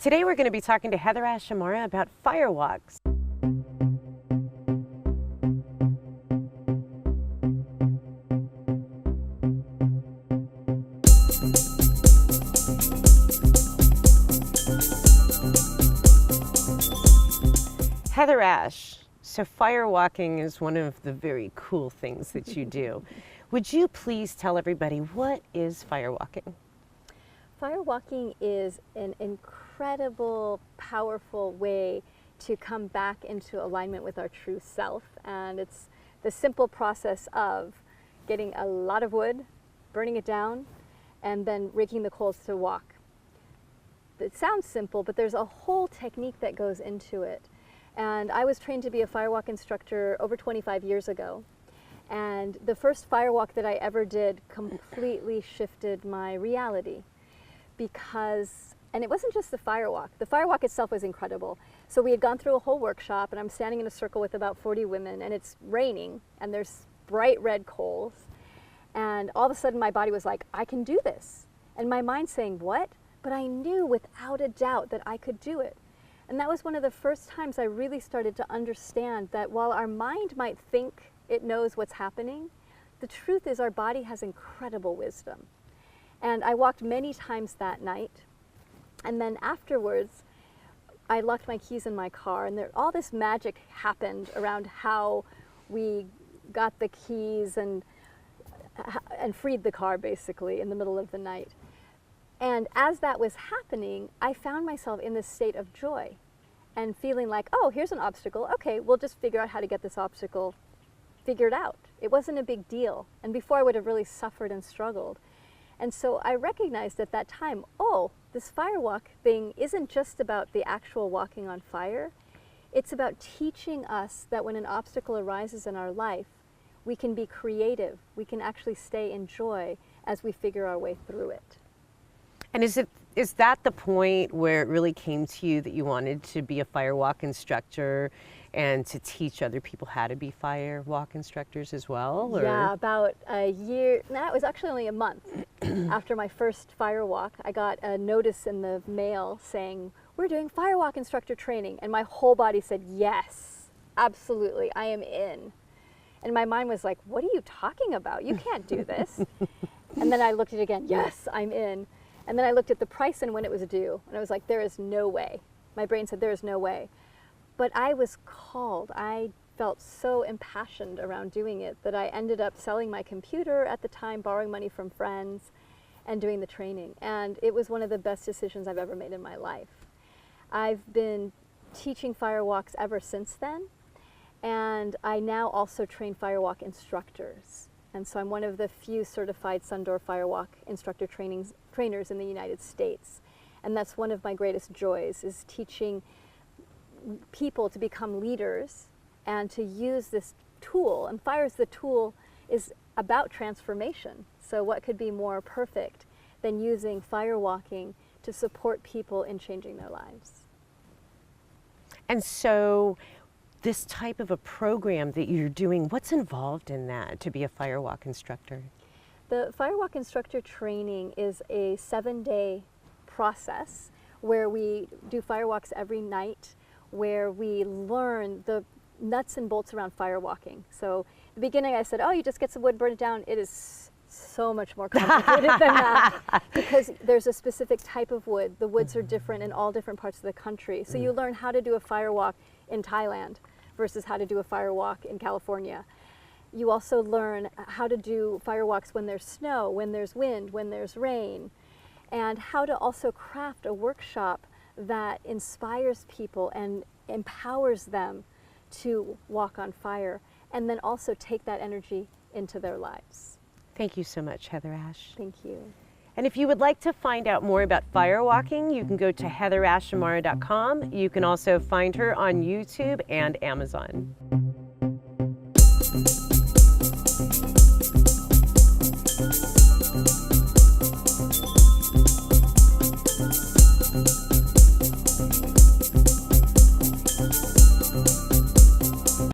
Today we're going to be talking to HeatherAsh Amara about firewalks. HeatherAsh, so firewalking is one of the very cool things that you do. Would you please tell everybody, what is firewalking? Firewalking is an incredible, powerful way to come back into alignment with our true self. And it's the simple process of getting a lot of wood, burning it down, and then raking the coals to walk. It sounds simple, but there's a whole technique that goes into it. And I was trained to be a firewalk instructor over 25 years ago. And the first firewalk that I ever did completely shifted my reality. And it wasn't just the firewalk itself was incredible. So we had gone through a whole workshop, and I'm standing in a circle with about 40 women, and it's raining, and there's bright red coals. And all of a sudden my body was like, I can do this. And my mind saying, what? But I knew without a doubt that I could do it. And that was one of the first times I really started to understand that while our mind might think it knows what's happening, the truth is our body has incredible wisdom. And I walked many times that night. And then afterwards, I locked my keys in my car, and all this magic happened around how we got the keys and freed the car, basically, in the middle of the night. And as that was happening, I found myself in this state of joy and feeling like, oh, here's an obstacle. Okay, we'll just figure out how to get this obstacle figured out. It wasn't a big deal. And before I would have really suffered and struggled. And so I recognized at that time, oh, this firewalk thing isn't just about the actual walking on fire. It's about teaching us that when an obstacle arises in our life, we can be creative. We can actually stay in joy as we figure our way through it. And is that the point where it really came to you that you wanted to be a firewalk instructor and to teach other people how to be firewalk instructors as well? Or? Yeah, about a year, it was actually only a month after my first firewalk. I got a notice in the mail saying, we're doing firewalk instructor training. And my whole body said, yes, absolutely, I am in. And my mind was like, what are you talking about? You can't do this. And then I looked at it again, yes, I'm in. And then I looked at the price and when it was due, and I was like, there is no way. My brain said, there is no way. But I was called. I felt so impassioned around doing it that I ended up selling my computer at the time, borrowing money from friends, and doing the training. And it was one of the best decisions I've ever made in my life. I've been teaching firewalks ever since then, and I now also train firewalk instructors. And so I'm one of the few certified Sundoor Firewalk instructor trainers in the United States. And that's one of my greatest joys, is teaching people to become leaders and to use this tool. And fire as the tool is about transformation. So what could be more perfect than using firewalking to support people in changing their lives? And so this type of a program that you're doing, what's involved in that to be a firewalk instructor? The firewalk instructor training is a 7-day process where we do firewalks every night, where we learn the nuts and bolts around firewalking. So at the beginning I said, oh, you just get some wood, burn it down. It is so much more complicated than that, because there's a specific type of wood. The woods are different in all different parts of the country. So you learn how to do a firewalk in Thailand versus how to do a firewalk in California. You also learn how to do firewalks when there's snow, when there's wind, when there's rain, and how to also craft a workshop that inspires people and empowers them to walk on fire, and then also take that energy into their lives. Thank you so much, HeatherAsh. Thank you. And if you would like to find out more about firewalking, you can go to HeatherAshAmara.com. You can also find her on YouTube and Amazon.